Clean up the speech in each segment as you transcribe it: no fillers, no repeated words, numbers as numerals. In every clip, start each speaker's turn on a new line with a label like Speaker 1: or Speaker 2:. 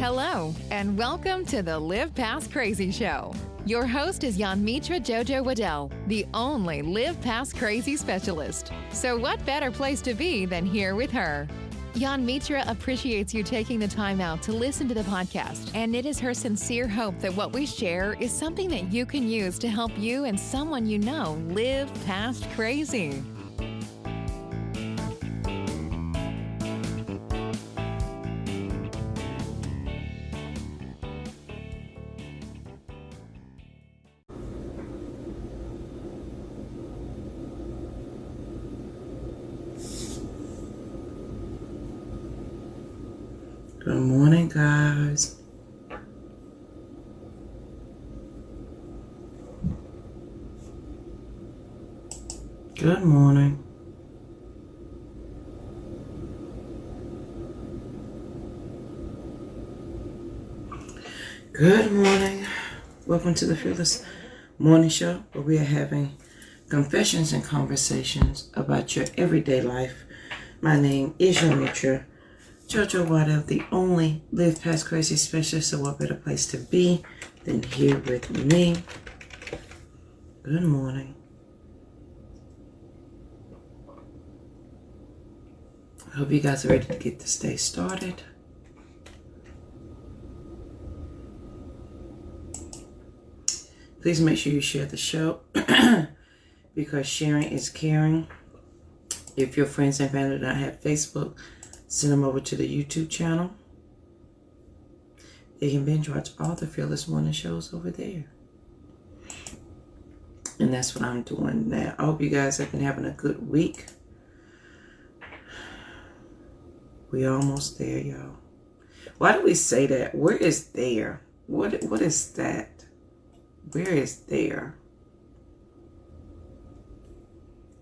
Speaker 1: Hello, and welcome to the Live Past Crazy Show. Your host is Yanmitra Jojo Waddell, the only Live Past Crazy specialist. So what better place to be than here with her? Yanmitra appreciates you taking the time out to listen to the podcast, and it is her sincere hope that what we share is something that you can use to help you and someone you know live past crazy.
Speaker 2: Good morning, guys. Good morning. Good morning. Welcome to the Fearless Morning Show, where we are having confessions and conversations about your everyday life. My name is Yanmitra Jojo Waddell, the only Live Past Crazy specialist. So what better place to be than here with me? Good morning. I hope you guys are ready to get this day started. Please make sure you share the show because sharing is caring. If your friends and family do not have Facebook, send them over to the YouTube channel. They can binge watch all the Fearless Morning shows over there. And that's what I'm doing now. I hope you guys have been having a good week. We're almost there, y'all. Why do we say that? Where is there? What is that? Where is there?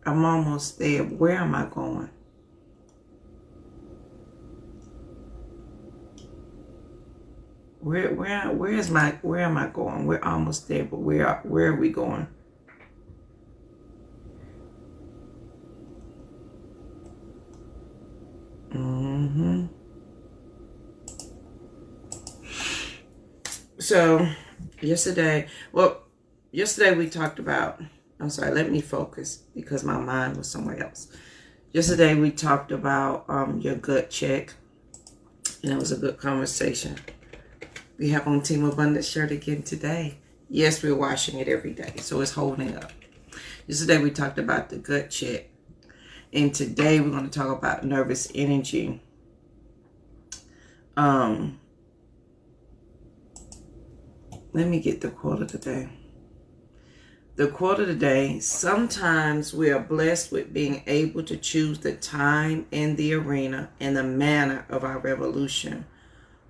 Speaker 2: I'm almost there. Where am I going? Where am I going? We're almost there, but where are we going? So yesterday we talked about, let me focus because my mind was somewhere else. Yesterday we talked about your gut check, and it was a good conversation. We have on Team Abundance shirt again today. Yes, we're washing it every day, so it's holding up. Yesterday we talked about the gut check, and today we're going to talk about nervous energy. Let me get the quote of the day. The quote of the day: sometimes we are blessed with being able to choose the time and the arena and the manner of our revolution.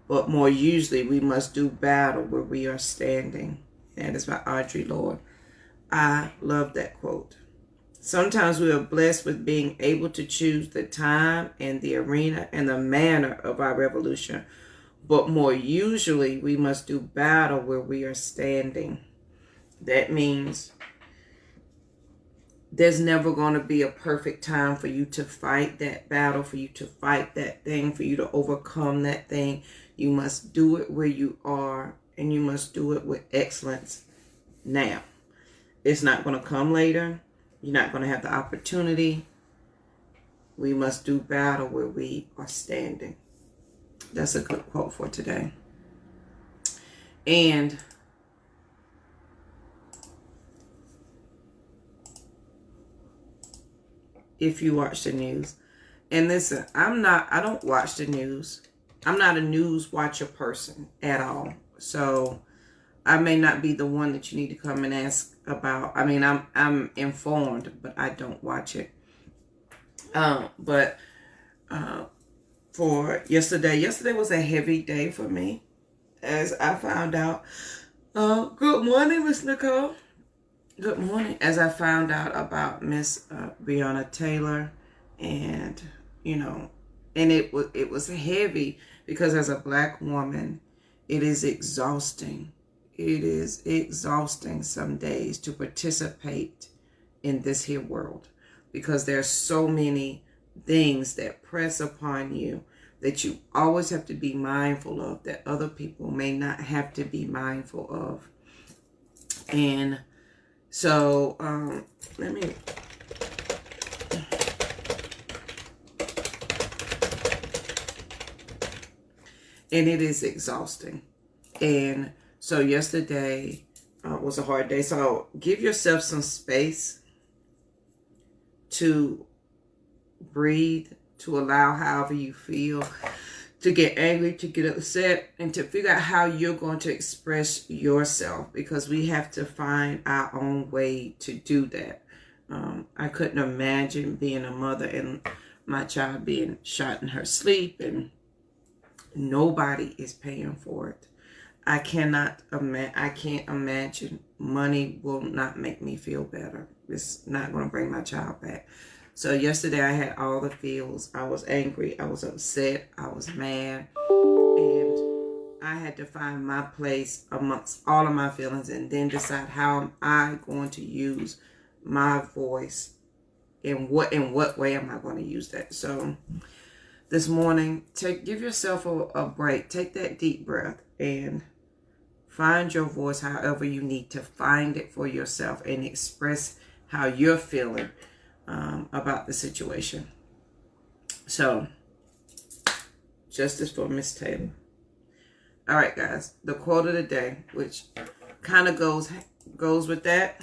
Speaker 2: But more usually, we must do battle where we are standing. That is by Audre Lorde. I love that quote. Sometimes we are blessed with being able to choose the time and the arena and the manner of our revolution. But more usually, we must do battle where we are standing. That means there's never going to be a perfect time for you to fight that battle, for you to fight that thing, for you to overcome that thing. You must do it where you are, and you must do it with excellence now. It's not going to come later. You're not going to have the opportunity. We must do battle where we are standing. That's a good quote for today. And if you watch the news, and listen, I don't watch the news. I'm not a news watcher person at all. So I may not be the one that you need to come and ask about. I mean, I'm informed, but I don't watch it. For yesterday was a heavy day for me, as I found out. Good morning, Miss Nicole. Good morning. As I found out about Miss Breonna Taylor, and and it was heavy because as a Black woman, it is exhausting. It is exhausting some days to participate in this here world because there's so many things that press upon you that you always have to be mindful of that other people may not have to be mindful of. And so let me... And it is exhausting. And so yesterday was a hard day. So give yourself some space to breathe, to allow however you feel, to get angry, to get upset, and to figure out how you're going to express yourself, because we have to find our own way to do that. I couldn't imagine being a mother and my child being shot in her sleep and nobody is paying for it. I can't imagine. Money will not make me feel better. It's not going to bring my child back. So yesterday I had all the feels. I was angry. I was upset. I was mad. And I had to find my place amongst all of my feelings and then decide how am I going to use my voice. In what way am I going to use that? So this morning, give yourself a break. Take that deep breath and find your voice however you need to find it for yourself and express how you're feeling about the situation. So, justice for Miss Taylor. All right, guys. The quote of the day, which kind of goes with that.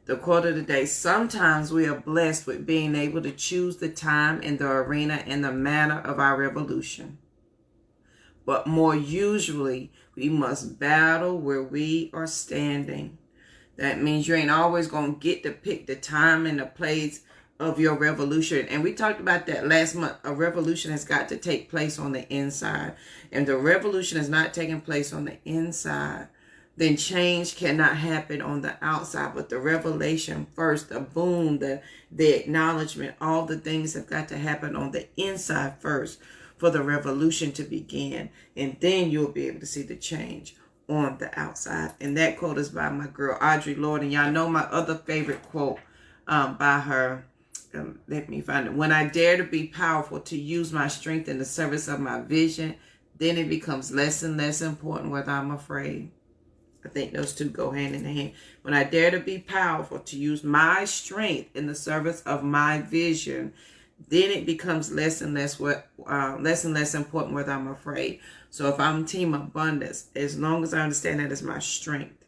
Speaker 2: The quote of the day: sometimes we are blessed with being able to choose the time and the arena and the manner of our revolution. But more usually, we must battle where we are standing. That means you ain't always going to get to pick the time and the place of your revolution. And we talked about that last month. A revolution has got to take place on the inside. And the revolution is not taking place on the inside, then change cannot happen on the outside. But the revelation first, the boom, the acknowledgement, all the things have got to happen on the inside first for the revolution to begin. And then you'll be able to see the change on the outside. And that quote is by my girl, Audre Lorde. And y'all know my other favorite quote by her. Let me find it. When I dare to be powerful, to use my strength in the service of my vision, then it becomes less and less important whether I'm afraid. I think those two go hand in hand. When I dare to be powerful, to use my strength in the service of my vision, then it becomes less and less important whether I'm afraid. So if I'm Team Abundance, as long as I understand that is my strength,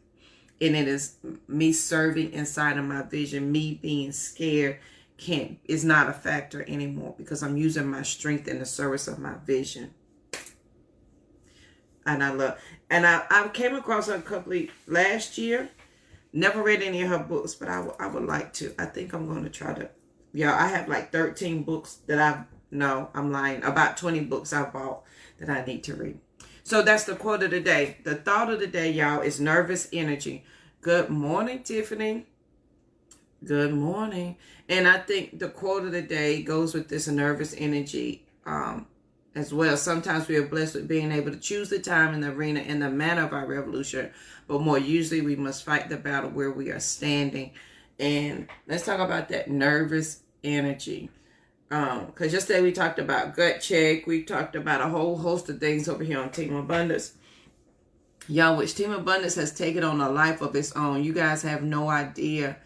Speaker 2: and it is me serving inside of my vision, me being scared is not a factor anymore, because I'm using my strength in the service of my vision. And I came across her last year. Never read any of her books, but I would like to. I think I'm going to try to. Yeah, I have like 13 books that I'm lying. About 20 books I bought that I need to read. So that's the quote of the day. The thought of the day, y'all, is nervous energy. Good morning, Tiffany. Good morning. And I think the quote of the day goes with this nervous energy as well. Sometimes we are blessed with being able to choose the time and the arena and the manner of our revolution, but more usually we must fight the battle where we are standing. And let's talk about that nervous energy. Because yesterday we talked about gut check. We talked about a whole host of things over here on Team Abundance. Y'all, which Team Abundance has taken on a life of its own. You guys have no idea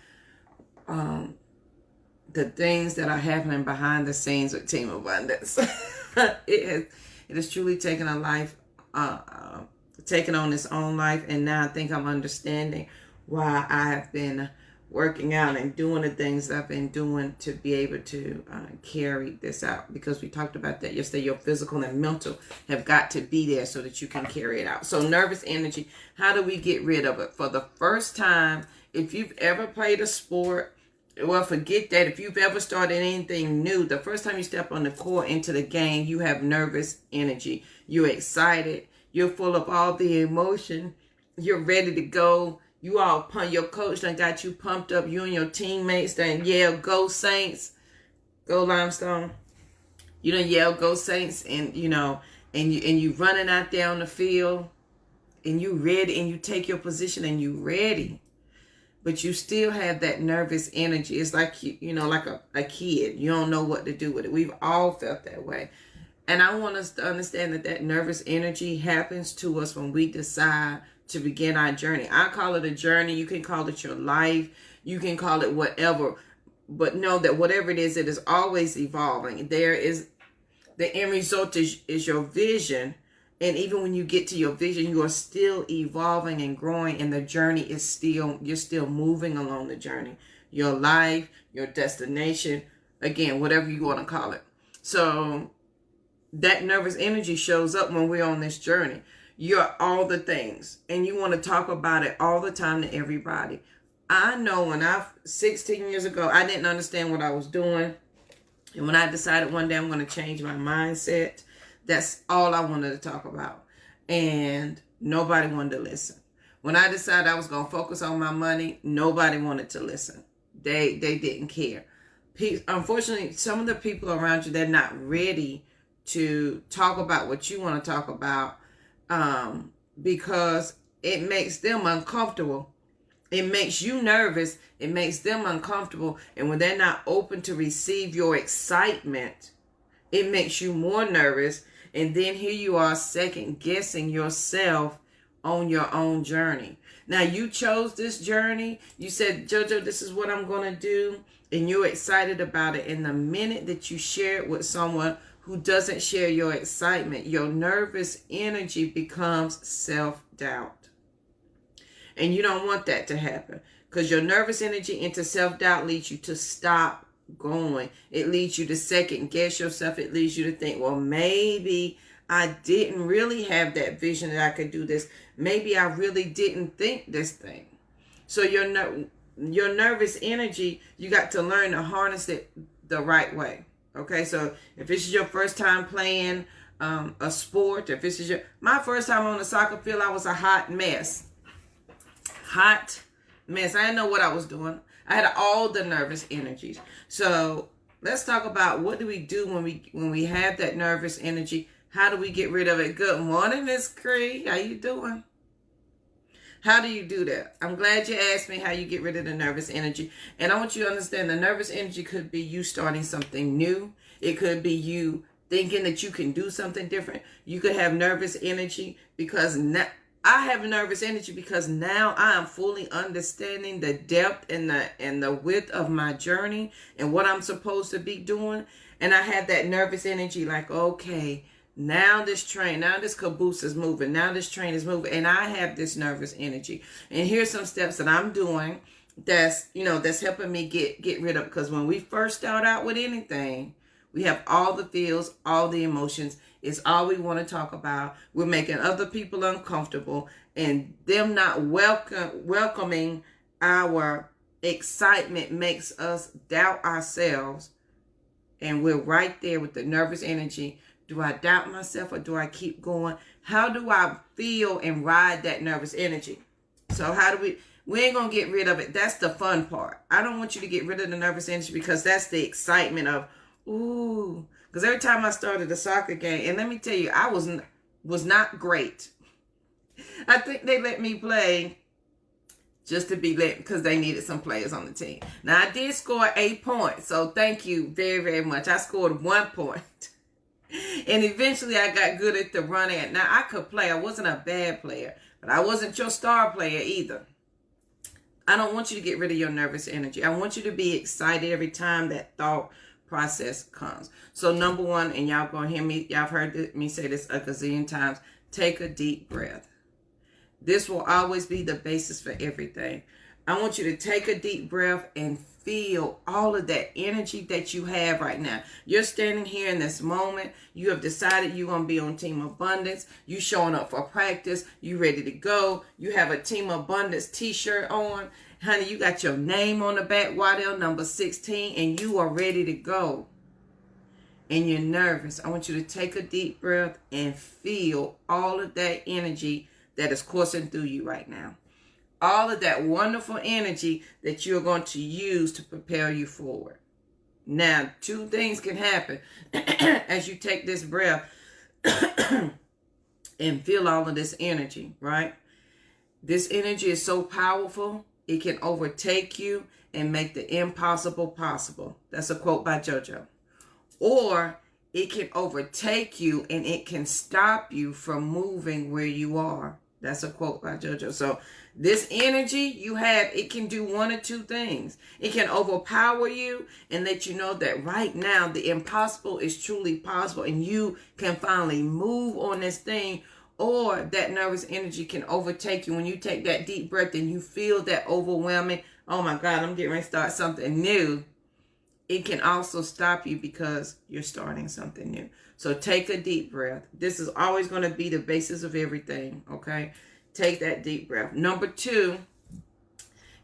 Speaker 2: the things that are happening behind the scenes with Team Abundance. It has truly taken a life, taken on its own life. And now I think I'm understanding why I have been working out and doing the things I've been doing to be able to carry this out. Because we talked about that yesterday. Your physical and mental have got to be there so that you can carry it out. So nervous energy, how do we get rid of it? For the first time, if you've ever played a sport, well, forget that. If you've ever started anything new, the first time you step on the court into the game, you have nervous energy. You're excited. You're full of all the emotion. You're ready to go. You all your coach done got you pumped up. You and your teammates done yell, "Go Saints, go Limestone." You done yell, "Go Saints," and you running out there on the field, and you ready, and you take your position, and you ready. But you still have that nervous energy. It's like, like a kid. You don't know what to do with it. We've all felt that way. And I want us to understand that nervous energy happens to us when we decide to begin our journey. I call it a journey. You can call it your life. You can call it whatever. But know that whatever it is always evolving. There is the end result is your vision. And even when you get to your vision, you are still evolving and growing. And the journey is still, you're still moving along the journey. Your life, your destination, again, whatever you want to call it. So that nervous energy shows up when we're on this journey. You're all the things. And you want to talk about it all the time to everybody. I know when 16 years ago, I didn't understand what I was doing. And when I decided one day I'm going to change my mindset, that's all I wanted to talk about. And nobody wanted to listen. When I decided I was going to focus on my money, nobody wanted to listen. They didn't care. Unfortunately, some of the people around you, they're not ready to talk about what you want to talk about because it makes them uncomfortable. It makes you nervous. It makes them uncomfortable. And when they're not open to receive your excitement, it makes you more nervous. And then here you are second guessing yourself on your own journey. Now you chose this journey. You said, JoJo, this is what I'm going to do. And you're excited about it. And the minute that you share it with someone who doesn't share your excitement, your nervous energy becomes self-doubt. And you don't want that to happen because your nervous energy into self-doubt leads you to stop going. It leads you to second guess yourself. It leads you to think, well, maybe I didn't really have that vision that I could do this. Maybe I really didn't think this thing. So your nervous energy, you got to learn to harness it the right way. Okay, so if this is your first time playing a sport, if this is my first time on the soccer field, I was a hot mess. Hot mess. I didn't know what I was doing. I had all the nervous energies. So let's talk about what do we do when we have that nervous energy. How do we get rid of it? Good morning, Miss Cree. How you doing? How do you do that? I'm glad you asked me how you get rid of the nervous energy. And I want you to understand the nervous energy could be you starting something new. It could be you thinking that you can do something different. You could have nervous energy because now I have nervous energy because now I am fully understanding the depth and the width of my journey and what I'm supposed to be doing. And I have that nervous energy like, okay, now this caboose is moving. Now this train is moving. And I have this nervous energy. And here's some steps that I'm doing that's helping me get rid of it. Because when we first start out with anything, we have all the feels, all the emotions. It's all we want to talk about. We're making other people uncomfortable and them not welcoming our excitement makes us doubt ourselves. And we're right there with the nervous energy. Do I doubt myself or do I keep going? How do I feel and ride that nervous energy? So how do we ain't going to get rid of it. That's the fun part. I don't want you to get rid of the nervous energy because that's the excitement of, ooh. Because every time I started a soccer game, and let me tell you, I was not great. I think they let me play just to be let because they needed some players on the team. Now, I did score 8 points, so thank you very, very much. I scored 1 point. And eventually, I got good at the running. Now, I could play. I wasn't a bad player, but I wasn't your star player either. I don't want you to get rid of your nervous energy. I want you to be excited every time that thought process comes. So number one, and y'all gonna hear me, y'all have heard me say this a gazillion times, take a deep breath. This will always be the basis for everything. I want you to take a deep breath and feel all of that energy that you have right now. You're standing here in this moment. You have decided you're going to be on Team Abundance. You showing up for practice. You ready to go. You have a Team Abundance t-shirt on. Honey, you got your name on the back, Waddell, number 16, and you are ready to go. And you're nervous. I want you to take a deep breath and feel all of that energy that is coursing through you right now. All of that wonderful energy that you're going to use to propel you forward. Now, two things can happen as you take this breath and feel all of this energy, right? This energy is so powerful, it can overtake you and make the impossible possible. That's a quote by JoJo. Or it can overtake you and it can stop you from moving where you are. That's a quote by JoJo. So this energy you have, it can do one or two things. It can overpower you and let you know that right now the impossible is truly possible and you can finally move on this thing. Or that nervous energy can overtake you when you take that deep breath and you feel that overwhelming, oh my God, I'm getting ready to start something new. It can also stop you because you're starting something new. So take a deep breath. This is always going to be the basis of everything, okay? Take that deep breath. Number 2,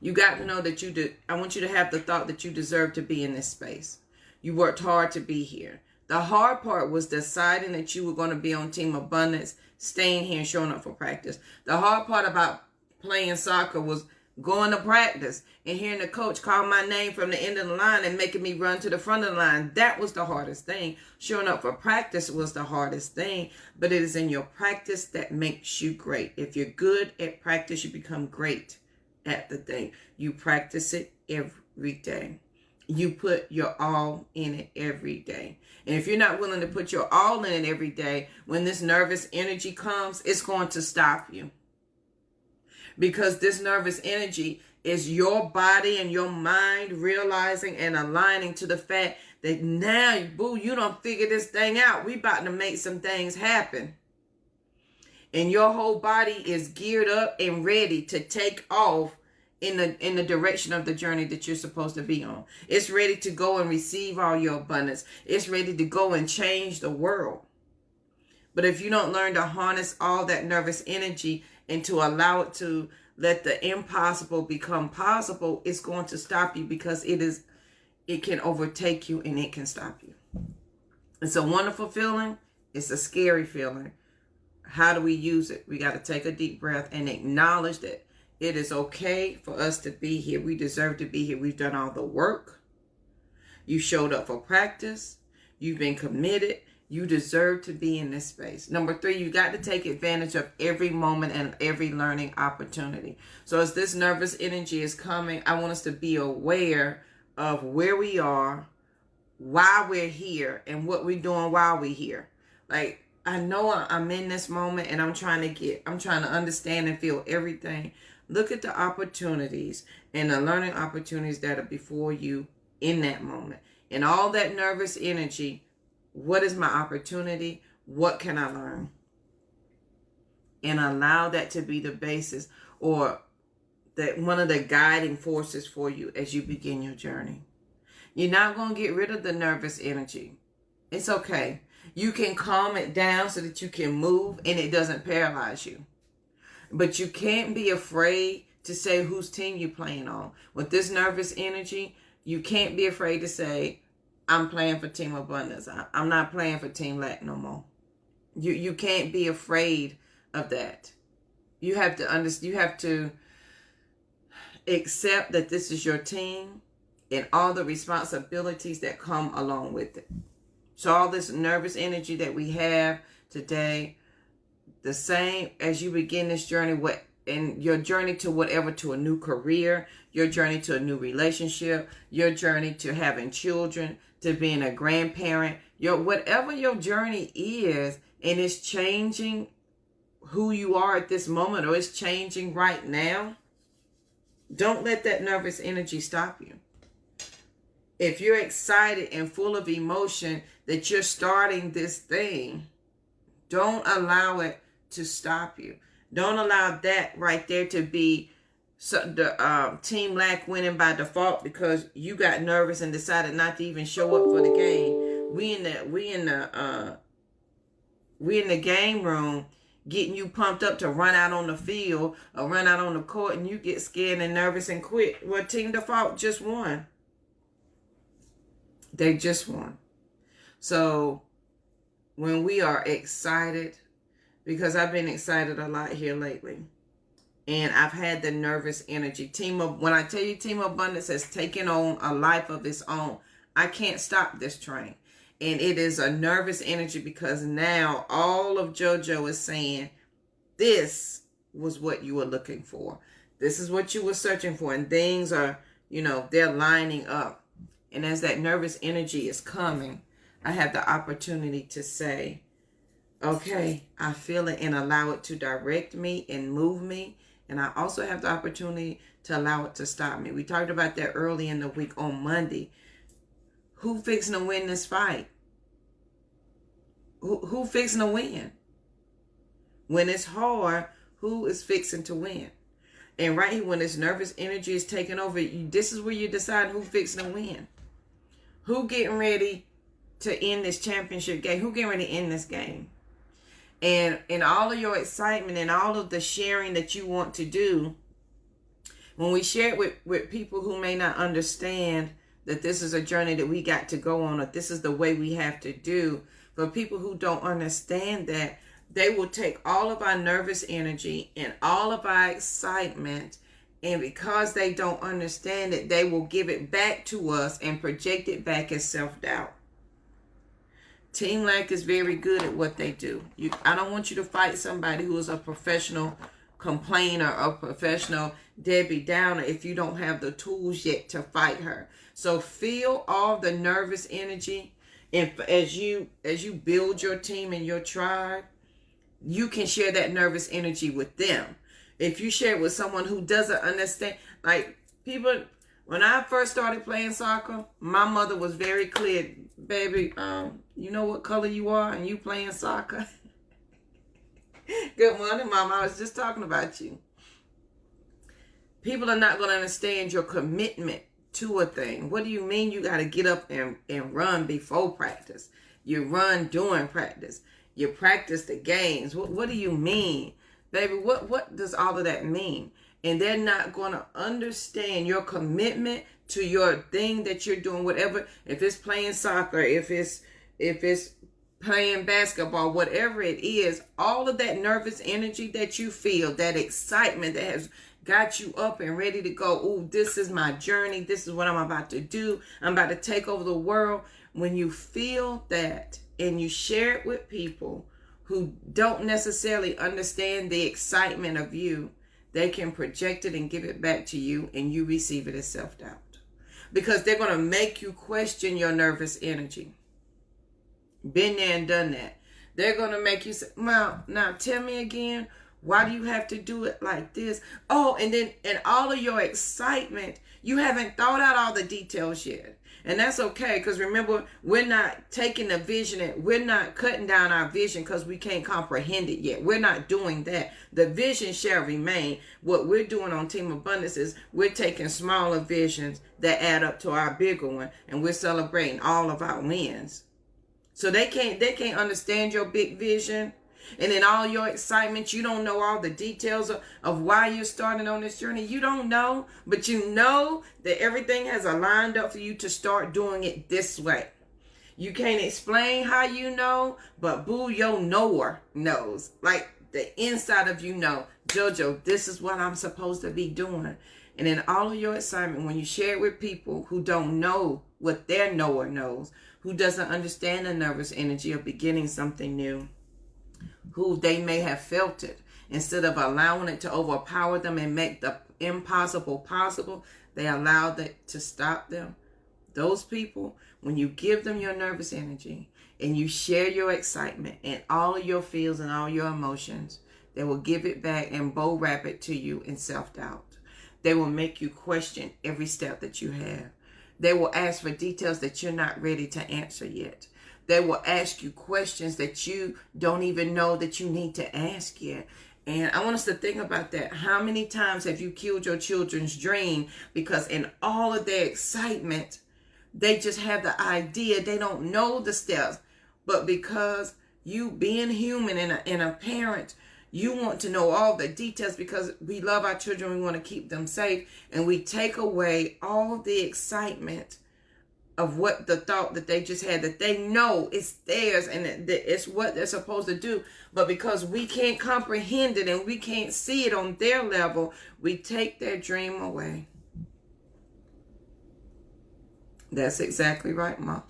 Speaker 2: you got to know that I want you to have the thought that you deserve to be in this space. You worked hard to be here. The hard part was deciding that you were going to be on Team Abundance, staying here and showing up for practice. The hard part about playing soccer was going to practice and hearing the coach call my name from the end of the line and making me run to the front of the line. That was the hardest thing. Showing up for practice was the hardest thing, but it is in your practice that makes you great. If you're good at practice, you become great at the thing. You practice it every day. You put your all in it every day. And if you're not willing to put your all in it every day, when this nervous energy comes, it's going to stop you. Because this nervous energy is your body and your mind realizing and aligning to the fact that now, boo, you don't figure this thing out. We about to make some things happen. And your whole body is geared up and ready to take off in the direction of the journey that you're supposed to be on. It's ready to go and receive all your abundance. It's ready to go and change the world. But if you don't learn to harness all that nervous energy and to allow it to let the impossible become possible, it's going to stop you because it can overtake you and it can stop you. It's a wonderful feeling. It's a scary feeling. How do we use it? We got to take a deep breath and acknowledge that it is okay for us to be here. We deserve to be here. We've done all the work. You showed up for practice. You've been committed. You deserve to be in this space. Number 3, you got to take advantage of every moment and every learning opportunity. So as this nervous energy is coming, I want us to be aware of where we are, why we're here, and what we're doing while we're here. Like, I know I'm in this moment and I'm trying to understand and feel everything. Look at the opportunities and the learning opportunities that are before you in that moment. And all that nervous energy, what is my opportunity? What can I learn? And allow that to be the basis or that one of the guiding forces for you as you begin your journey. You're not going to get rid of the nervous energy. It's okay. You can calm it down so that you can move and it doesn't paralyze you. But you can't be afraid to say whose team you're playing on. With this nervous energy, you can't be afraid to say, I'm playing for Team Abundance. I'm not playing for Team Lack no more. You can't be afraid of that. You have to understand. You have to accept that this is your team and all the responsibilities that come along with it. So all this nervous energy that we have today, the same as you begin this journey, and your journey to whatever, to a new career, your journey to a new relationship, your journey to having children, to being a grandparent, whatever your journey is, and it's changing who you are at this moment, or it's changing right now, don't let that nervous energy stop you. If you're excited and full of emotion that you're starting this thing, don't allow it to stop you. Don't allow that right there to be the Team Lack winning by default because you got nervous and decided not to even show up for the game. We in the game room getting you pumped up to run out on the field or run out on the court, and you get scared and nervous and quit. Well, Team Default just won. They just won. So when we are excited, because I've been excited a lot here lately, and I've had the nervous energy. When I tell you Team Abundance has taken on a life of its own, I can't stop this train. And it is a nervous energy because now all of JoJo is saying, this was what you were looking for. This is what you were searching for. And things are, they're lining up. And as that nervous energy is coming, I have the opportunity to say, okay, I feel it, and allow it to direct me and move me. And I also have the opportunity to allow it to stop me. We talked about that early in the week on Monday. Who fixing to win this fight? Who fixing to win? When it's hard, who is fixing to win? And right here, when this nervous energy is taking over, this is where you decide who fixing to win. Who getting ready to end this championship game? Who getting ready to end this game? And all of your excitement and all of the sharing that you want to do, when we share it with people who may not understand that this is a journey that we got to go on, or this is the way we have to do, for people who don't understand that, they will take all of our nervous energy and all of our excitement, and because they don't understand it, they will give it back to us and project it back as self-doubt. Team Lack is very good at what they do. I don't want you to fight somebody who is a professional complainer or professional Debbie Downer if you don't have the tools yet to fight her. So feel all the nervous energy, and as you build your team and your tribe, you can share that nervous energy with them. If you share it with someone who doesn't understand, like people, when I first started playing soccer, my mother was very clear, baby, you know what color you are and you playing soccer? Good morning, Mom. I was just talking about you. People are not going to understand your commitment to a thing. What do you mean you got to get up and run before practice? You run during practice. You practice the games. What do you mean? Baby, what does all of that mean? And they're not going to understand your commitment to your thing that you're doing, whatever. If it's playing soccer, if it's playing basketball, whatever it is, all of that nervous energy that you feel, that excitement that has got you up and ready to go, oh, this is my journey. This is what I'm about to do. I'm about to take over the world. When you feel that and you share it with people who don't necessarily understand the excitement of you, they can project it and give it back to you, and you receive it as self-doubt. Because they're going to make you question your nervous energy. Been there and done that. They're going to make you say, well, now tell me again, why do you have to do it like this? Oh, and then in all of your excitement, you haven't thought out all the details yet. And that's okay, because remember, we're not taking the vision and we're not cutting down our vision because we can't comprehend it yet. We're not doing that. The vision shall remain. What we're doing on Team Abundance is we're taking smaller visions that add up to our bigger one, and we're celebrating all of our wins. So they can't understand your big vision. And in all your excitement, you don't know all the details of why you're starting on this journey. You don't know, but you know that everything has aligned up for you to start doing it this way. You can't explain how you know, but boo, your knower knows. Like the inside of you know, JoJo, this is what I'm supposed to be doing. And in all of your excitement, when you share it with people who don't know what their knower knows, who doesn't understand the nervous energy of beginning something new, who they may have felt it, instead of allowing it to overpower them and make the impossible possible, they allow that to stop them. Those people, when you give them your nervous energy and you share your excitement and all of your feels and all your emotions, they will give it back and bow wrap it to you in self-doubt. They will make you question every step that you have. They will ask for details that you're not ready to answer yet. They will ask you questions that you don't even know that you need to ask yet. And I want us to think about that. How many times have you killed your children's dream because in all of their excitement, they just have the idea, they don't know the steps. But because you being human and a parent, you want to know all the details because we love our children, we want to keep them safe, and we take away all the excitement of what the thought that they just had, that they know it's theirs and it's what they're supposed to do. But because we can't comprehend it and we can't see it on their level, we take their dream away. That's exactly right, Mom.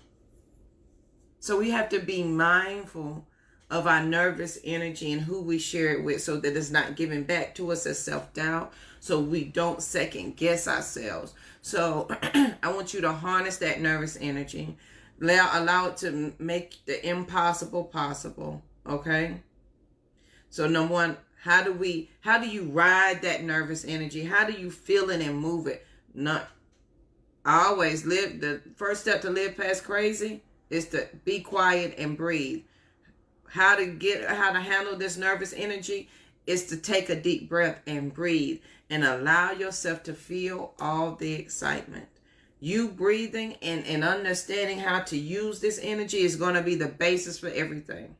Speaker 2: So we have to be mindful of our nervous energy and who we share it with, so that it's not given back to us as self-doubt, so we don't second guess ourselves. So I want you to harness that nervous energy. Allow it to make the impossible possible. Okay. So number one, how do you ride that nervous energy? How do you feel it and move it? The first step to live past crazy is to be quiet and breathe. How to handle this nervous energy is to take a deep breath and breathe and allow yourself to feel all the excitement. You breathing and understanding how to use this energy is going to be the basis for everything.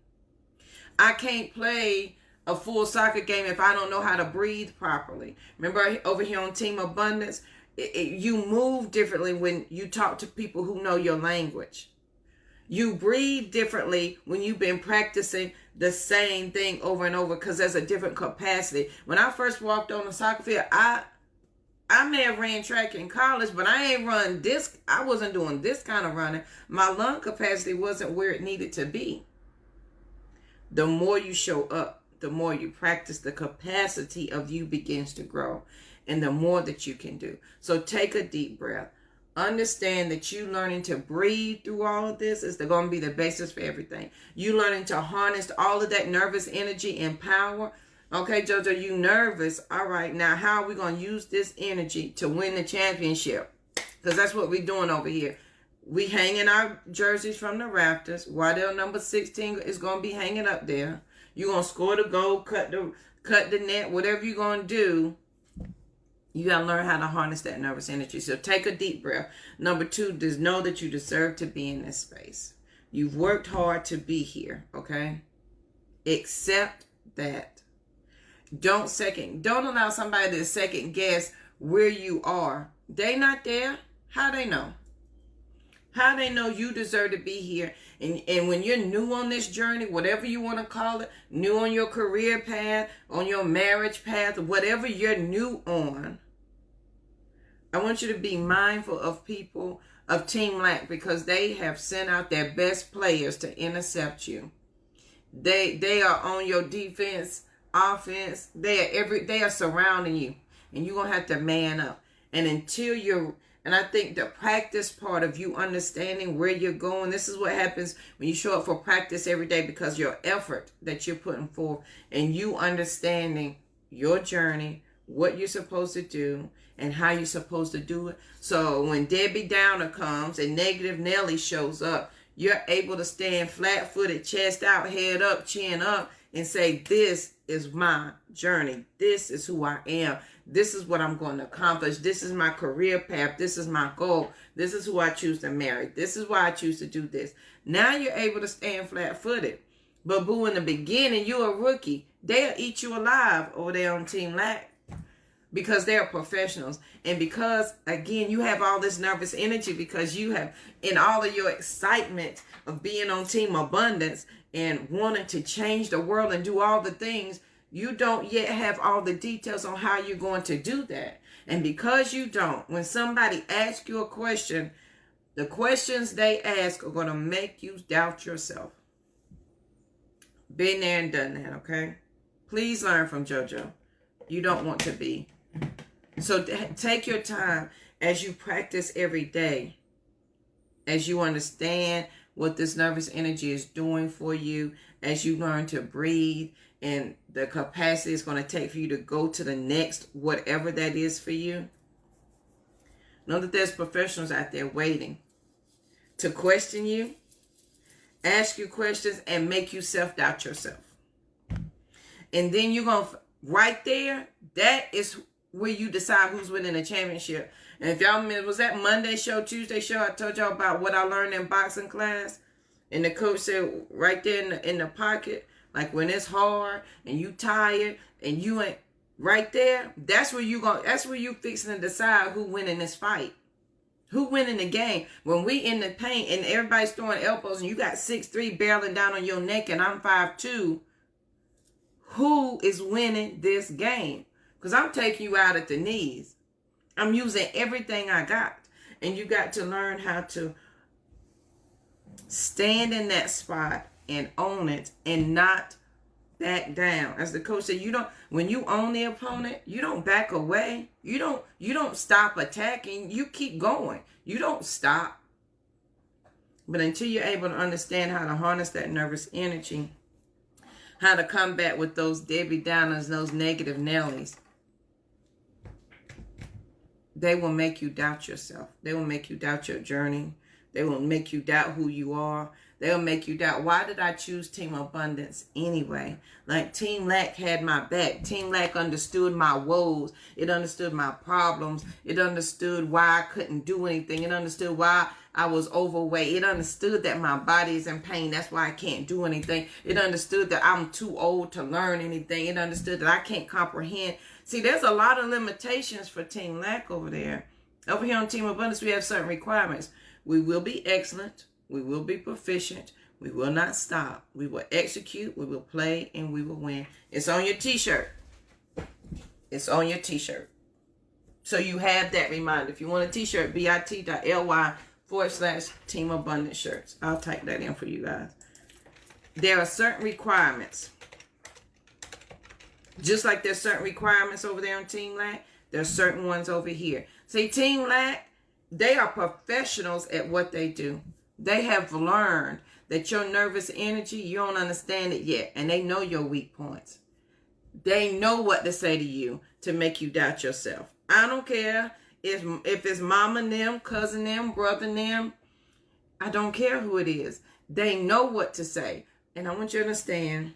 Speaker 2: I can't play a full soccer game if I don't know how to breathe properly. Remember over here on Team Abundance, you move differently when you talk to people who know your language. You breathe differently when you've been practicing the same thing over and over because there's a different capacity. When I first walked on the soccer field, I may have ran track in college, but I wasn't doing this kind of running. My lung capacity wasn't where it needed to be. The more you show up, the more you practice, the capacity of you begins to grow, and the more that you can do. So take a deep breath. Understand that you learning to breathe through all of this is going to be the basis for everything. You learning to harness all of that nervous energy and power. Okay, JoJo, you nervous. All right, now how are we going to use this energy to win the championship? Because that's what we're doing over here. We hanging our jerseys from the rafters. Waddell number 16 is going to be hanging up there. You're going to score the goal, cut the net, whatever you're going to do. You got to learn how to harness that nervous energy. So take a deep breath. Number two, just know that you deserve to be in this space. You've worked hard to be here, okay? Accept that. Don't allow somebody to second guess where you are. They not there. How they know? How they know you deserve to be here? And when you're new on this journey, whatever you want to call it, new on your career path, on your marriage path, whatever you're new on, I want you to be mindful of people of Team LAC because they have sent out their best players to intercept you. They are on your defense, offense. They are surrounding you, and you're gonna have to man up. And I think the practice part of you understanding where you're going, this is what happens when you show up for practice every day because your effort that you're putting forth and you understanding your journey, what you're supposed to do, and how you're supposed to do it. So when Debbie Downer comes and Negative Nelly shows up, you're able to stand flat-footed, chest out, head up, chin up, and say, this is my journey. This is who I am. This is what I'm going to accomplish. This is my career path. This is my goal. This is who I choose to marry. This is why I choose to do this. Now you're able to stand flat-footed. But boo, in the beginning, you're a rookie. They'll eat you alive over there on Team LAC because they're professionals. And because, again, you have all this nervous energy because you have, in all of your excitement of being on Team Abundance and wanting to change the world and do all the things, you don't yet have all the details on how you're going to do that. And because you don't, when somebody asks you a question, the questions they ask are going to make you doubt yourself. Been there and done that, okay? Please learn from JoJo. You don't want to be. So take your time as you practice every day, as you understand what this nervous energy is doing for you, as you learn to breathe, and the capacity it's going to take for you to go to the next, whatever that is for you. Know that there's professionals out there waiting to question you, ask you questions, and make you self-doubt yourself. And then you're going to, right there, that is where you decide who's winning the championship. And if y'all remember, was that Monday show, Tuesday show, I told y'all about what I learned in boxing class? And the coach said right there in the pocket, like when it's hard and you tired and you ain't right there, that's where you fixing to decide who winning this fight. Who winning the game. When we in the paint and everybody's throwing elbows and you got 6'3" barreling down on your neck and I'm 5'2", who is winning this game? Because I'm taking you out at the knees. I'm using everything I got. And you got to learn how to stand in that spot and own it and not back down. As the coach said, when you own the opponent, you don't back away. You don't stop attacking. You keep going. You don't stop. But until you're able to understand how to harness that nervous energy, how to combat with those Debbie Downers, those negative Nellies, they will make you doubt yourself. They will make you doubt your journey. They will make you doubt who you are. They'll make you doubt, why did I choose Team Abundance anyway? Like Team Lack had my back. Team Lack understood my woes. It understood my problems. It understood why I couldn't do anything. It understood why I was overweight. It understood that my body is in pain. That's why I can't do anything. It understood that I'm too old to learn anything. It understood that I can't comprehend. See, there's a lot of limitations for Team Lack over there. Over here on Team Abundance, we have certain requirements. We will be excellent. We will be proficient. We will not stop. We will execute. We will play, and we will win. It's on your t-shirt. It's on your t-shirt. So you have that reminder. If you want a t-shirt, bit.ly/Team Abundance shirts. I'll type that in for you guys. There are certain requirements. Just like there's certain requirements over there on Team Lack, there's certain ones over here. See, Team Lack, they are professionals at what they do. They have learned that your nervous energy, you don't understand it yet. And they know your weak points. They know what to say to you to make you doubt yourself. I don't care if it's mama them, cousin them, brother them. I don't care who it is. They know what to say. And I want you to understand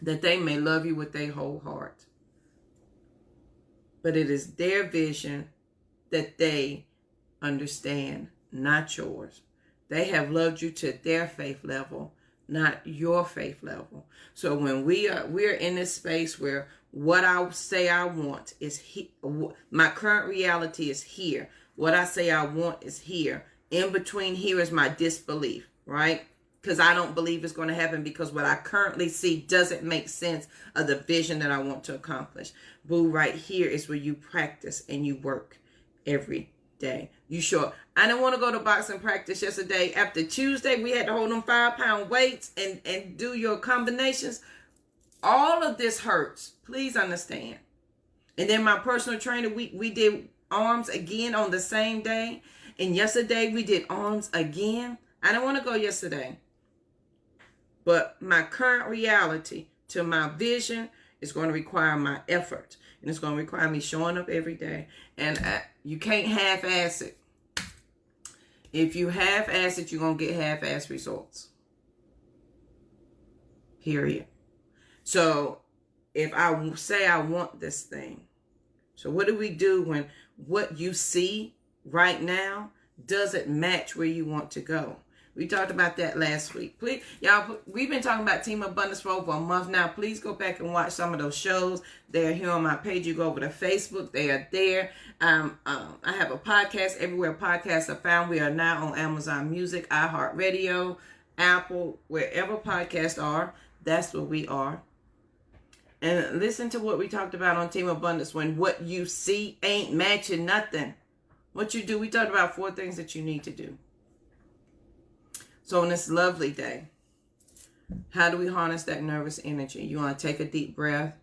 Speaker 2: that they may love you with their whole heart. But it is their vision that they understand, not yours. They have loved you to their faith level, not your faith level. So when we're in this space where what I say I want is my current reality is here. What I say I want is here. In between here is my disbelief, right? Because I don't believe it's going to happen because what I currently see doesn't make sense of the vision that I want to accomplish. Boo, right here is where you practice and you work every day. You sure? I didn't want to go to boxing practice yesterday. After Tuesday, we had to hold them 5-pound weights and do your combinations. All of this hurts. Please understand. And then my personal trainer, we did arms again on the same day. And yesterday we did arms again. I didn't want to go yesterday. But my current reality to my vision is going to require my effort. And it's going to require me showing up every day. And you can't half-ass it. If you half-ass it, you're going to get half-ass results. Period. So if I say I want this thing, so what do we do when what you see right now doesn't match where you want to go? We talked about that last week. Please, y'all, we've been talking about Team Abundance for over a month now. Please go back and watch some of those shows. They're here on my page. You go over to Facebook. They are there. I have a podcast everywhere podcasts are found. We are now on Amazon Music, iHeartRadio, Apple, wherever podcasts are. That's where we are. And listen to what we talked about on Team Abundance. When what you see ain't matching nothing. What you do, we talked about 4 things that you need to do. So on this lovely day, how do we harness that nervous energy? You want to take a deep breath.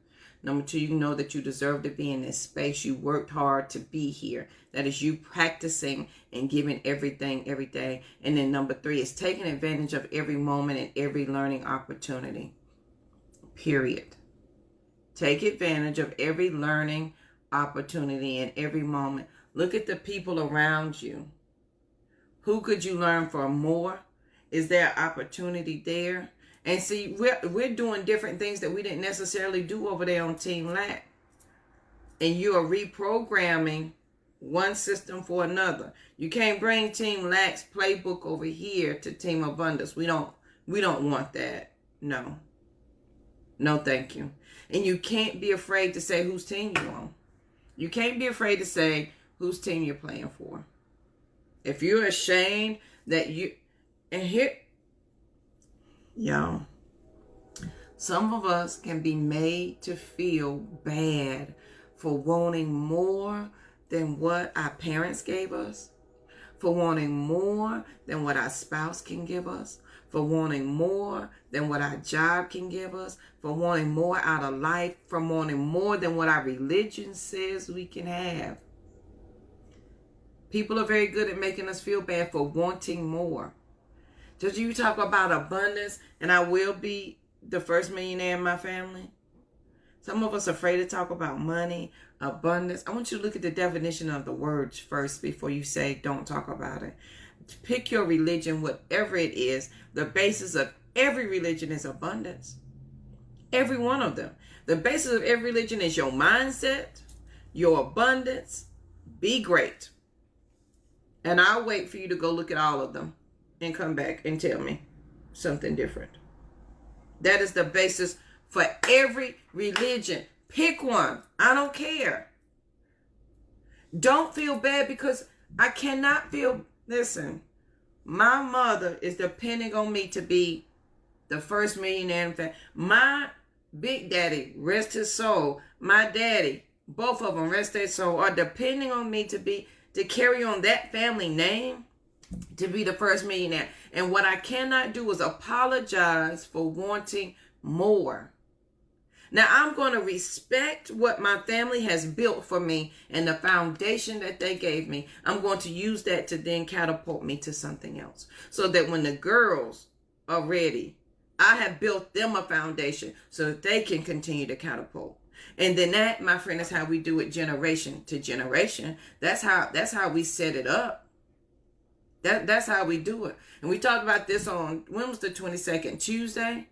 Speaker 2: Number 2, you know that you deserve to be in this space. You worked hard to be here. That is you practicing and giving everything every day. And then number 3 is taking advantage of every moment and every learning opportunity. Period. Take advantage of every learning opportunity and every moment. Look at the people around you. Who could you learn from more? Is there opportunity there? And see, we're doing different things that we didn't necessarily do over there on Team Lack. And you are reprogramming one system for another. You can't bring Team Lack's playbook over here to Team Abundance. We don't want that. No, thank you. And you can't be afraid to say whose team you're on. You can't be afraid to say whose team you're playing for. If you're ashamed that you... And here, y'all, some of us can be made to feel bad for wanting more than what our parents gave us, for wanting more than what our spouse can give us, for wanting more than what our job can give us, for wanting more out of life, for wanting more than what our religion says we can have. People are very good at making us feel bad for wanting more. Did you talk about abundance and I will be the first millionaire in my family? Some of us are afraid to talk about money, abundance. I want you to look at the definition of the words first before you say don't talk about it. Pick your religion, whatever it is. The basis of every religion is abundance. Every one of them. The basis of every religion is your mindset, your abundance. Be great. And I'll wait for you to go look at all of them and come back and tell me something different. That is the basis for every religion. Pick one. I don't care. Don't feel bad because I cannot feel. Listen, my mother is depending on me to be the first millionaire in family. My big daddy, rest his soul. My daddy, both of them, rest their soul, are depending on me to carry on that family name, to be the first millionaire. And what I cannot do is apologize for wanting more. Now, I'm going to respect what my family has built for me and the foundation that they gave me. I'm going to use that to then catapult me to something else. So that when the girls are ready, I have built them a foundation so that they can continue to catapult. And then that, my friend, is how we do it generation to generation. That's how we set it up. That's how we do it. And we talked about this on, when was the 22nd? Tuesday?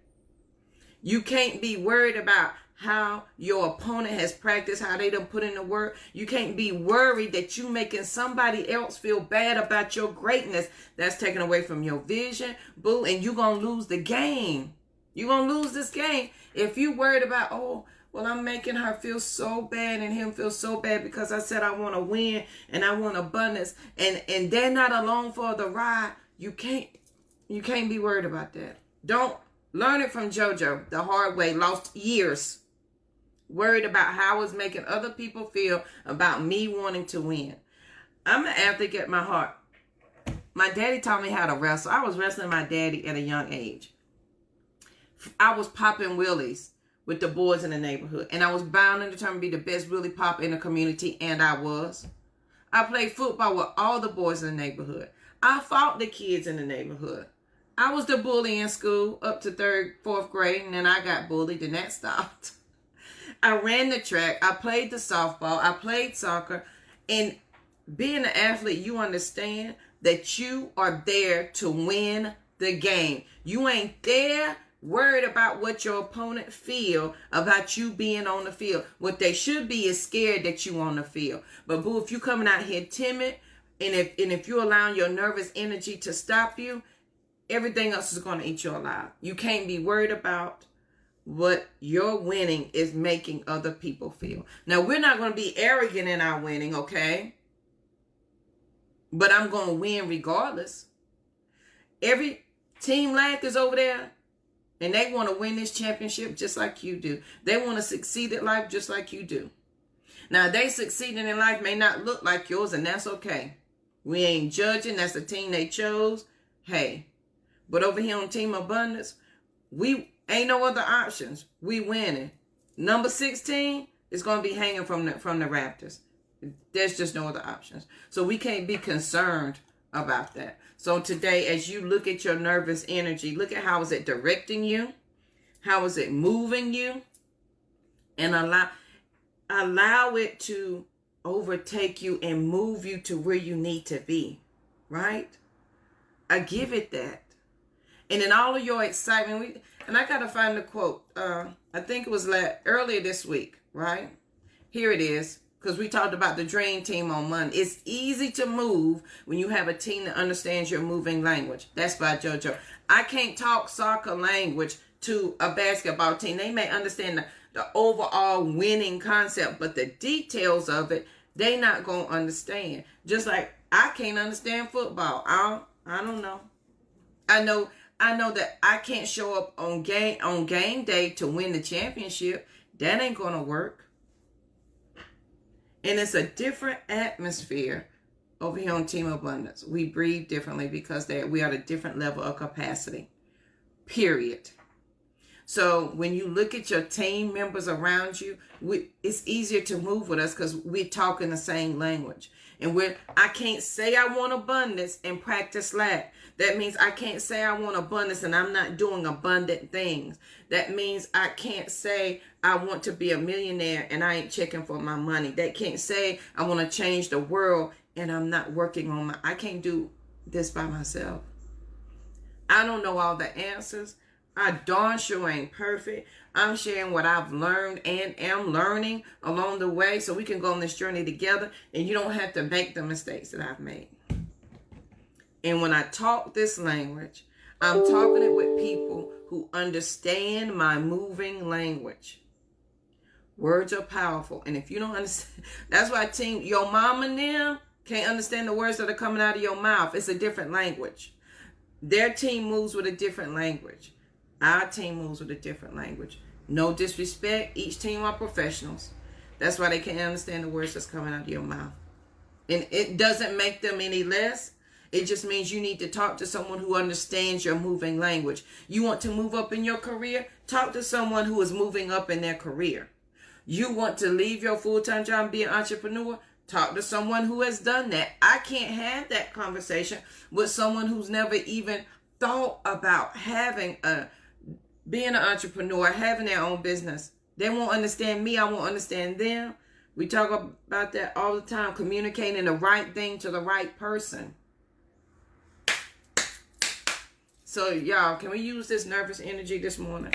Speaker 2: You can't be worried about how your opponent has practiced, how they done put in the work. You can't be worried that you making somebody else feel bad about your greatness. That's taken away from your vision, boo, and you're going to lose the game. You're going to lose this game. If you worried about, oh, well, I'm making her feel so bad and him feel so bad because I said I want to win and I want abundance, and they're not along for the ride, you can't be worried about that. Don't. Learn it from JoJo the hard way. Lost years worried about how I was making other people feel about me wanting to win. I'm an athlete at my heart. My daddy taught me how to wrestle. I was wrestling my daddy at a young age. I was popping wheelies with the boys in the neighborhood. And I was bound and determined to be the best wheelie pop in the community. And I was. I played football with all the boys in the neighborhood. I fought the kids in the neighborhood. I was the bully in school up to 3rd, 4th grade, and then I got bullied, and that stopped. I ran the track. I played the softball. I played soccer. And being an athlete, you understand that you are there to win the game. You ain't there worried about what your opponent feel about you being on the field. What they should be is scared that you on the field. But boo, if you coming out here timid, and if you allowing your nervous energy to stop you, everything else is going to eat you alive. You can't be worried about what your winning is making other people feel. Now, we're not going to be arrogant in our winning, okay? But I'm going to win regardless. Every Team Lack is over there, and they want to win this championship just like you do. They want to succeed in life just like you do. Now, they succeeding in life may not look like yours, and that's okay. We ain't judging. That's the team they chose. Hey. But over here on Team Abundance, we ain't no other options. We winning. Number 16 is going to be hanging from the Raptors. There's just no other options. So we can't be concerned about that. So today, as you look at your nervous energy, look at how is it directing you? How is it moving you? And allow it to overtake you and move you to where you need to be. Right? I give it that. And in all of your excitement, and I got to find the quote. I think it was earlier this week, right? Here it is, because we talked about the dream team on Monday. It's easy to move when you have a team that understands your moving language. That's by JoJo. I can't talk soccer language to a basketball team. They may understand the overall winning concept, but the details of it, they not going to understand. Just like I can't understand football. I don't know. I know that I can't show up on game day to win the championship. That ain't going to work. And it's a different atmosphere over here on Team Abundance. We breathe differently because we are at a different level of capacity. Period. So when you look at your team members around you, it's easier to move with us because we're talking the same language. And I can't say I want abundance and practice lack. That means I can't say I want abundance and I'm not doing abundant things. That means I can't say I want to be a millionaire and I ain't checking for my money. That can't say I want to change the world and I'm not working on I can't do this by myself. I don't know all the answers. I darn sure ain't perfect. I'm sharing what I've learned and am learning along the way so we can go on this journey together and you don't have to make the mistakes that I've made. And when I talk this language, I'm talking it with people who understand my moving language. Words are powerful. And if you don't understand, that's why your mom and them can't understand the words that are coming out of your mouth. It's a different language. Their team moves with a different language. Our team moves with a different language. No disrespect. Each team are professionals. That's why they can't understand the words that's coming out of your mouth. And it doesn't make them any less. It just means you need to talk to someone who understands your moving language. You want to move up in your career? Talk to someone who is moving up in their career. You want to leave your full-time job and be an entrepreneur? Talk to someone who has done that. I can't have that conversation with someone who's never even thought about being an entrepreneur, having their own business. They won't understand me. I won't understand them. We talk about that all the time, communicating the right thing to the right person. So, y'all, can we use this nervous energy this morning?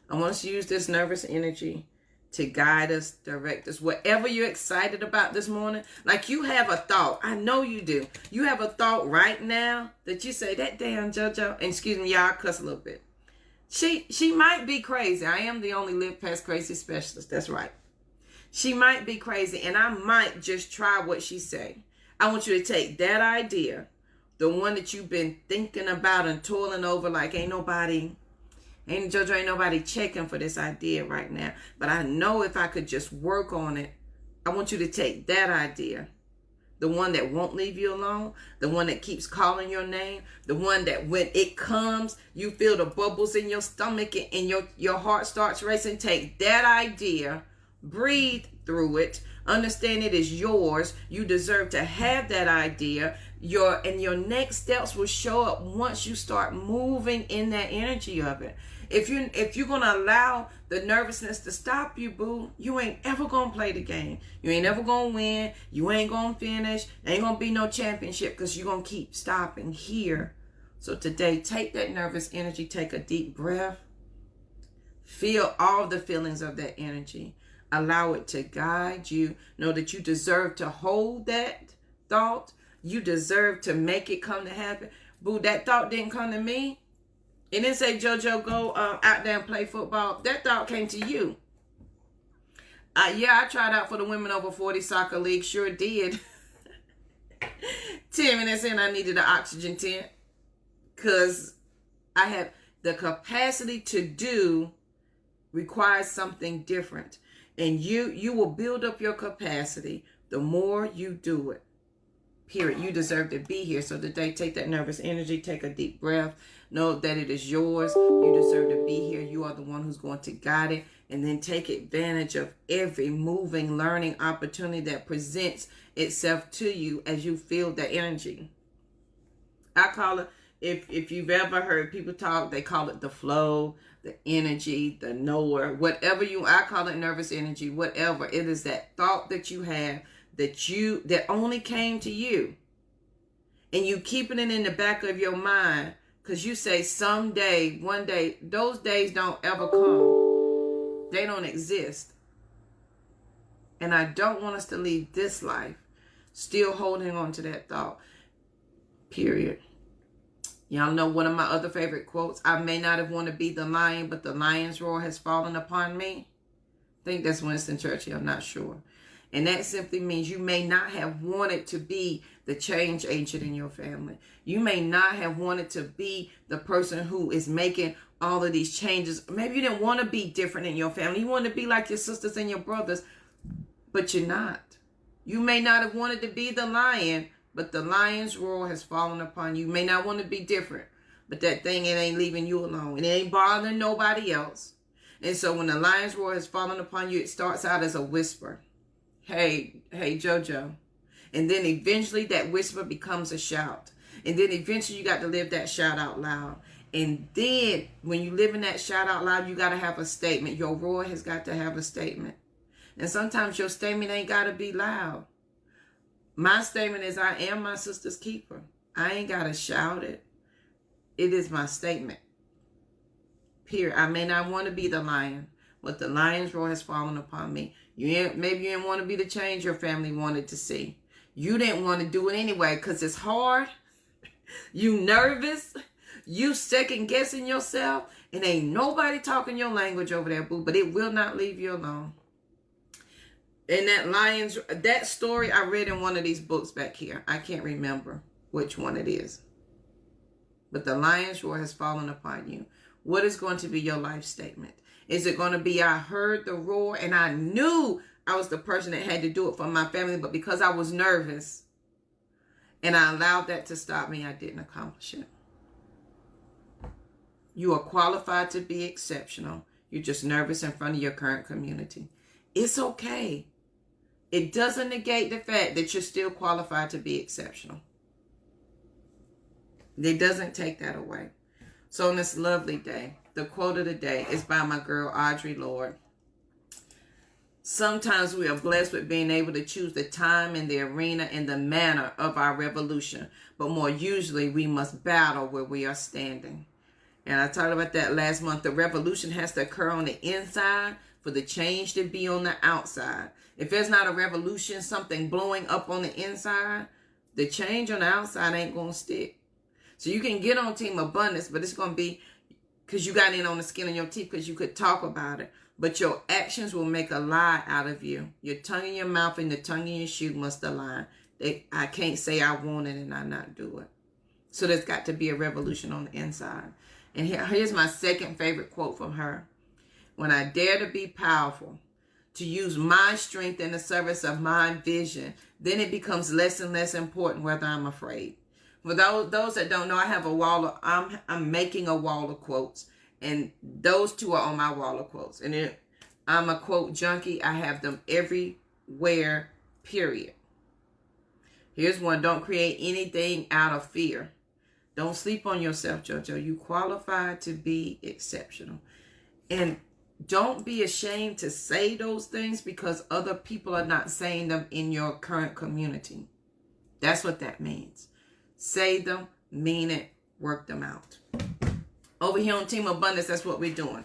Speaker 2: I want us to use this nervous energy to guide us, direct us. Whatever you're excited about this morning, like you have a thought. I know you do. You have a thought right now that you say, that damn JoJo, and excuse me, y'all, cuss a little bit. She might be crazy. I am the only Live Past Crazy specialist. That's right. She might be crazy, and I might just try what she say. I want you to take that idea, the one that you've been thinking about and toiling over like ain't nobody checking for this idea right now. But I know if I could just work on it, I want you to take that idea, the one that won't leave you alone, the one that keeps calling your name, the one that when it comes, you feel the bubbles in your stomach and your heart starts racing. Take that idea, breathe through it, understand it is yours. You deserve to have that idea. Your next steps will show up once you start moving in that energy of it. If you're gonna allow the nervousness to stop you, boo, you ain't ever gonna play the game. You ain't ever gonna win. You ain't gonna finish. Ain't gonna be no championship because you're gonna keep stopping here. So today, take that nervous energy, take a deep breath. Feel all the feelings of that energy. Allow it to guide you. Know that you deserve to hold that thought. You deserve to make it come to happen. Boo, that thought didn't come to me. It didn't say, JoJo, go out there and play football. That thought came to you. I tried out for the Women Over 40 Soccer League. Sure did. 10 minutes in, I needed an oxygen tent. Because I have the capacity to do requires something different. And you will build up your capacity the more you do it. Period. You deserve to be here. So today, take that nervous energy, take a deep breath. Know that it is yours. You deserve to be here. You are the one who's going to guide it. And then take advantage of every moving, learning opportunity that presents itself to you as you feel the energy. I call it, if you've ever heard people talk, they call it the flow, the energy, the knower, whatever I call it nervous energy, whatever. It is that thought that you have that only came to you. And you keeping it in the back of your mind because you say someday, one day, those days don't ever come. They don't exist. And I don't want us to leave this life still holding on to that thought. Period. Y'all know one of my other favorite quotes. I may not have wanted to be the lion, but the lion's roar has fallen upon me. I think that's Winston Churchill. I'm not sure. And that simply means you may not have wanted to be the change agent in your family. You may not have wanted to be the person who is making all of these changes. Maybe you didn't want to be different in your family. You want to be like your sisters and your brothers, but you're not. You may not have wanted to be the lion, but the lion's roar has fallen upon you. You may not want to be different, but that thing, it ain't leaving you alone. It ain't bothering nobody else. And so when the lion's roar has fallen upon you, it starts out as a whisper. Hey, JoJo. And then eventually that whisper becomes a shout. And then eventually you got to live that shout out loud. And then when you live in that shout out loud, you got to have a statement. Your roar has got to have a statement. And sometimes your statement ain't got to be loud. My statement is, I am my sister's keeper. I ain't got to shout it. It is my statement. Period. I may not want to be the lion, but the lion's roar has fallen upon me. Maybe you didn't want to be the change your family wanted to see. You didn't want to do it anyway because it's hard. You nervous. You second guessing yourself. And ain't nobody talking your language over there, boo. But it will not leave you alone. And that story I read in one of these books back here. I can't remember which one it is. But the lion's roar has fallen upon you. What is going to be your life statement? Is it going to be, I heard the roar and I knew I was the person that had to do it for my family, but because I was nervous and I allowed that to stop me, I didn't accomplish it. You are qualified to be exceptional. You're just nervous in front of your current community. It's okay. It doesn't negate the fact that you're still qualified to be exceptional. It doesn't take that away. So on this lovely day, the quote of the day is by my girl, Audre Lorde. Sometimes we are blessed with being able to choose the time and the arena and the manner of our revolution. But more usually, we must battle where we are standing. And I talked about that last month. The revolution has to occur on the inside for the change to be on the outside. If there's not a revolution, something blowing up on the inside, the change on the outside ain't going to stick. So you can get on Team Abundance, but it's going to be because you got in on the skin of your teeth because you could talk about it. But your actions will make a lie out of you. Your tongue in your mouth and the tongue in your shoe must align. I can't say I want it and I not do it. So there's got to be a revolution on the inside. And here's my second favorite quote from her. When I dare to be powerful, to use my strength in the service of my vision, then it becomes less and less important whether I'm afraid. For those that don't know, I have a wall of, I'm making a wall of quotes. And those two are on my wall of quotes. And I'm a quote junkie. I have them everywhere, period. Here's one. Don't create anything out of fear. Don't sleep on yourself, JoJo. You qualified to be exceptional. And don't be ashamed to say those things because other people are not saying them in your current community. That's what that means. Say them, mean it, work them out. Over here on Team Abundance, that's what we're doing.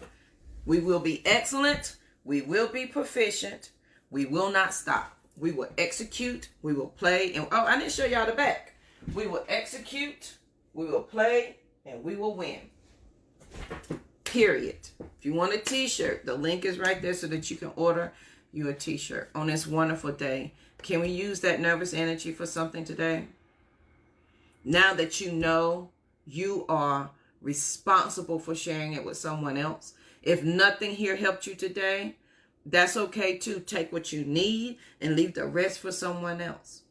Speaker 2: We will be excellent. We will be proficient. We will not stop. We will execute. We will play. And I didn't show y'all the back. We will execute. We will play. And we will win. Period. If you want a t-shirt, the link is right there so that you can order you a t-shirt on this wonderful day. Can we use that nervous energy for something today? Now that you know you are responsible for sharing it with someone else. If nothing here helped you today, that's okay too. Take what you need and leave the rest for someone else.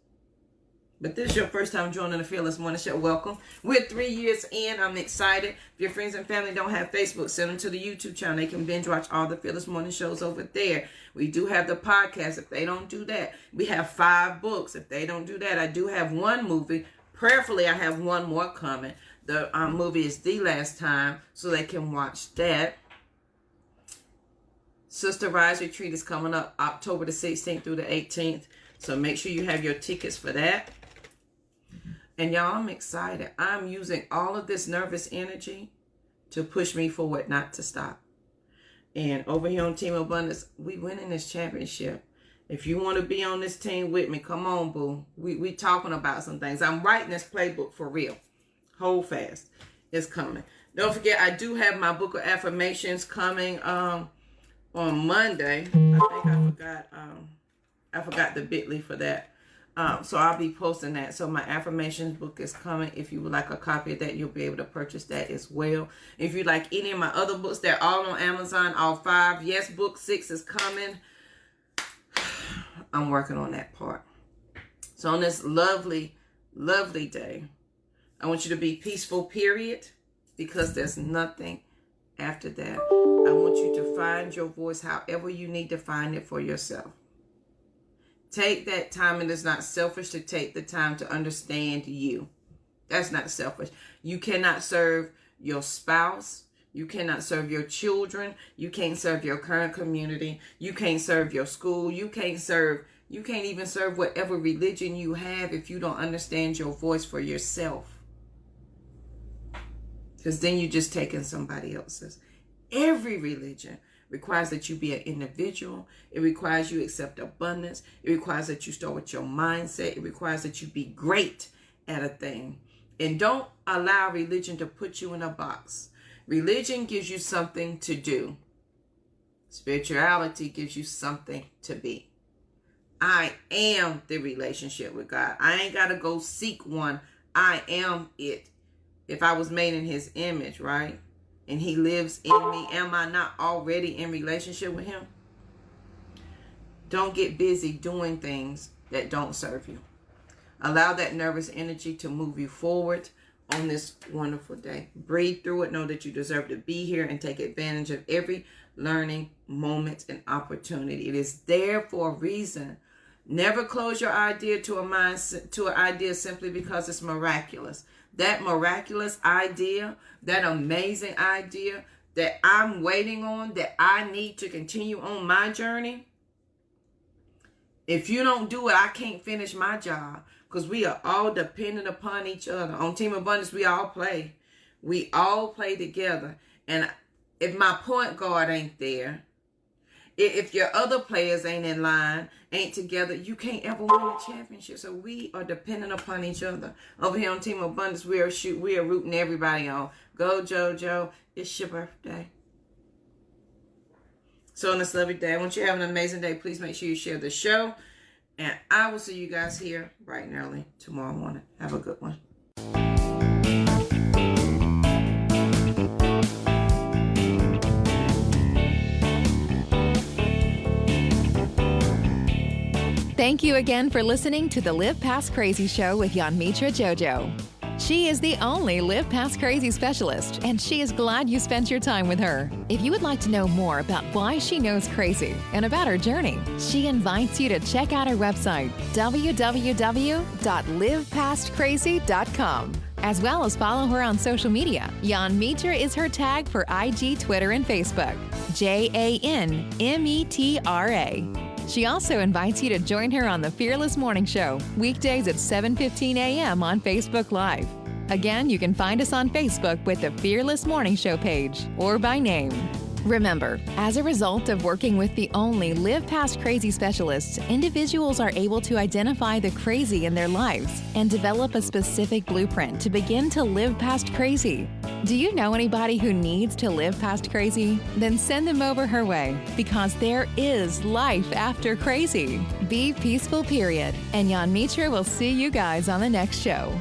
Speaker 2: But this is your first time joining the Fearless Morning Show. Welcome. We're 3 years in. I'm excited. If your friends and family don't have Facebook, send them to the YouTube channel. They can binge watch all the Fearless Morning Shows over there. We do have the podcast. If they don't do that, we have 5 books. If they don't do that, I do have one movie. Prayerfully, I have one more coming. The movie is The Last Time, so they can watch that. Sister Rise Retreat is coming up October the 16th through the 18th. So make sure you have your tickets for that. And y'all, I'm excited. I'm using all of this nervous energy to push me forward, not to stop. And over here on Team Abundance, we winning this championship. If you want to be on this team with me, come on, boo. We talking about some things. I'm writing this playbook for real. Hold fast. It's coming. Don't forget, I do have my book of affirmations coming on Monday. I forgot the bit.ly for that. So I'll be posting that. So my affirmations book is coming. If you would like a copy of that, you'll be able to purchase that as well. If you like any of my other books, they're all on Amazon, all 5. Yes, book 6 is coming. I'm working on that part. So on this lovely, lovely day, I want you to be peaceful, period, because there's nothing after that. I want you to find your voice however you need to find it for yourself. Take that time, and it's not selfish to take the time to understand you. That's not selfish. You cannot serve your spouse. You cannot serve your children. You can't serve your current community. You can't serve your school. You can't even serve whatever religion you have if you don't understand your voice for yourself. Because then you're just taking somebody else's. Every religion requires that you be an individual. It requires you accept abundance. It requires that you start with your mindset. It requires that you be great at a thing. And don't allow religion to put you in a box. Religion gives you something to do. Spirituality gives you something to be. I am the relationship with God. I ain't got to go seek one. I am it. If I was made in his image, right? And he lives in me, am I not already in relationship with him? Don't get busy doing things that don't serve you. Allow that nervous energy to move you forward on this wonderful day. Breathe through it. Know that you deserve to be here and take advantage of every learning moment and opportunity. It is there for a reason. Never close your idea to an idea simply because it's miraculous. That miraculous idea, that amazing idea that I'm waiting on, that I need to continue on my journey. If you don't do it, I can't finish my job, because we are all dependent upon each other. On Team Abundance, we all play. We all play together. And if my point guard ain't there, if your other players ain't in line, ain't together, you can't ever win a championship. So we are dependent upon each other. Over here on Team Abundance, we are rooting everybody on. Go JoJo, it's your birthday. So on this lovely day, I want you to have an amazing day. Please make sure you share the show. And I will see you guys here bright and early tomorrow morning. Have a good one.
Speaker 1: Thank you again for listening to the Live Past Crazy Show with Yonmitra JoJo. She is the only Live Past Crazy specialist, and she is glad you spent your time with her. If you would like to know more about why she knows crazy and about her journey, she invites you to check out her website, www.livepastcrazy.com, as well as follow her on social media. Yonmitra is her tag for IG, Twitter, and Facebook, JANMETRA. She also invites you to join her on the Fearless Morning Show, weekdays at 7:15 a.m. on Facebook Live. Again, you can find us on Facebook with the Fearless Morning Show page or by name. Remember, as a result of working with the only Live Past Crazy specialists, individuals are able to identify the crazy in their lives and develop a specific blueprint to begin to live past crazy. Do you know anybody who needs to live past crazy? Then send them over her way, because there is life after crazy. Be peaceful, period. And Yonmitra will see you guys on the next show.